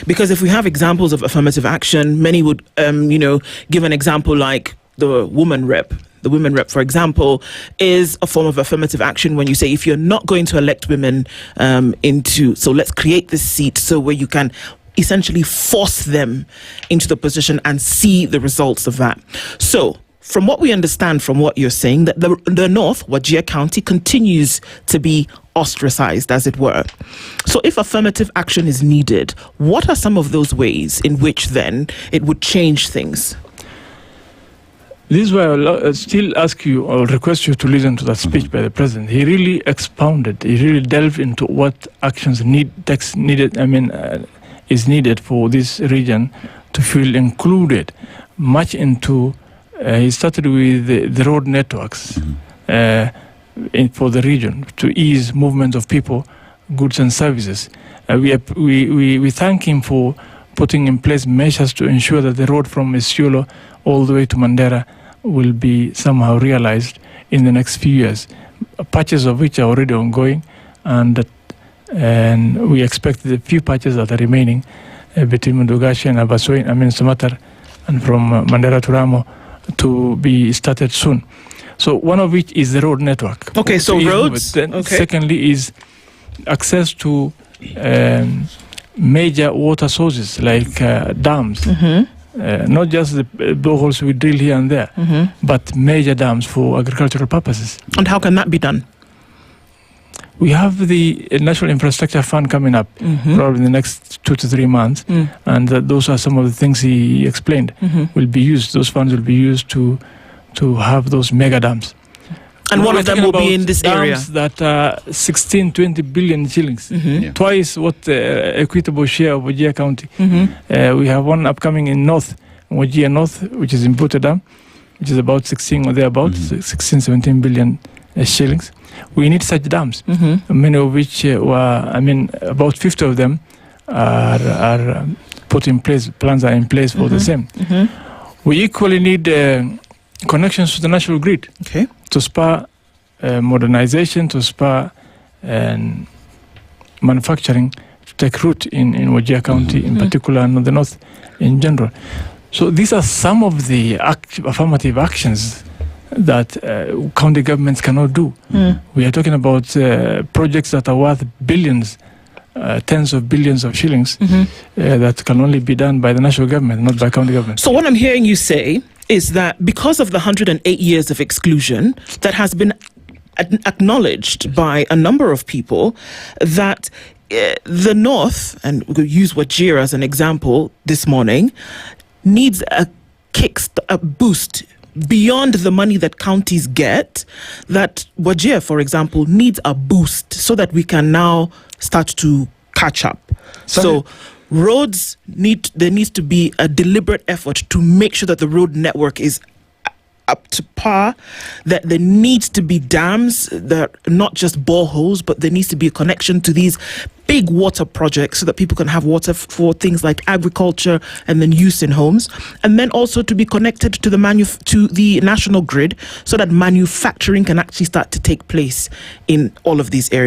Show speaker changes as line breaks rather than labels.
Because if we have examples of affirmative action, many would, give an example like the woman rep. The women rep, for example, is a form of affirmative action when you say, if you're not going to elect women so let's create this seat so where you can essentially force them into the position and see the results of that. So from what we understand from what you're saying, that the North, Wajir County, continues to be ostracized, as it were. So if affirmative action is needed, what are some of those ways in which then it would change things?
This is why I'll still ask you or request you to listen to that speech by the president. He really expounded, he really delved into what actions is needed for this region to feel included. Much into, he started with the road networks for the region to ease movement of people, goods and services. We thank him for putting in place measures to ensure that the road from Isiolo all the way to Mandera will be somehow realized in the next few years, patches of which are already ongoing, and we expect the few patches that are remaining between Mundugashi and Samatar, and from Mandera to Ramo to be started soon. So one of which is the road network.
Okay, so roads.
Okay. Secondly is access to major water sources like dams. Mm-hmm. Not just the boreholes we drill here and there, but major dams for agricultural purposes.
And how can that be done?
We have the National Infrastructure Fund coming up probably in the next 2 to 3 months, and those are some of the things he explained will be used. Those funds will be used to have those mega dams.
And one of them will be in this area.
Dams that are 16-20 billion shillings, twice what the equitable share of Wajir County. We have one upcoming in North, Wajir North, which is in Buta Dam, which is about 16 or thereabouts, 16-17 billion shillings. We need such dams, many of which about 50 of them are put in place, plans are in place for the same. We equally need connections to the national grid to spur modernization, to spur manufacturing to take root in Wajir County in particular, and the North in general. So these are some of the affirmative actions that county governments cannot do. We are talking about projects that are worth billions, tens of billions of shillings that can only be done by the national government, not by county government.
So what I'm hearing you say is that because of the 108 years of exclusion that has been acknowledged by a number of people, that the North, and we'll use Wajir as an example this morning, needs a boost beyond the money that counties get, that Wajir, for example, needs a boost so that we can now start to catch up. So roads there needs to be a deliberate effort to make sure that the road network is up to par, that there needs to be dams that are not just boreholes, but there needs to be a connection to these big water projects so that people can have water for things like agriculture and then use in homes, and then also to be connected to the national grid so that manufacturing can actually start to take place in all of these areas.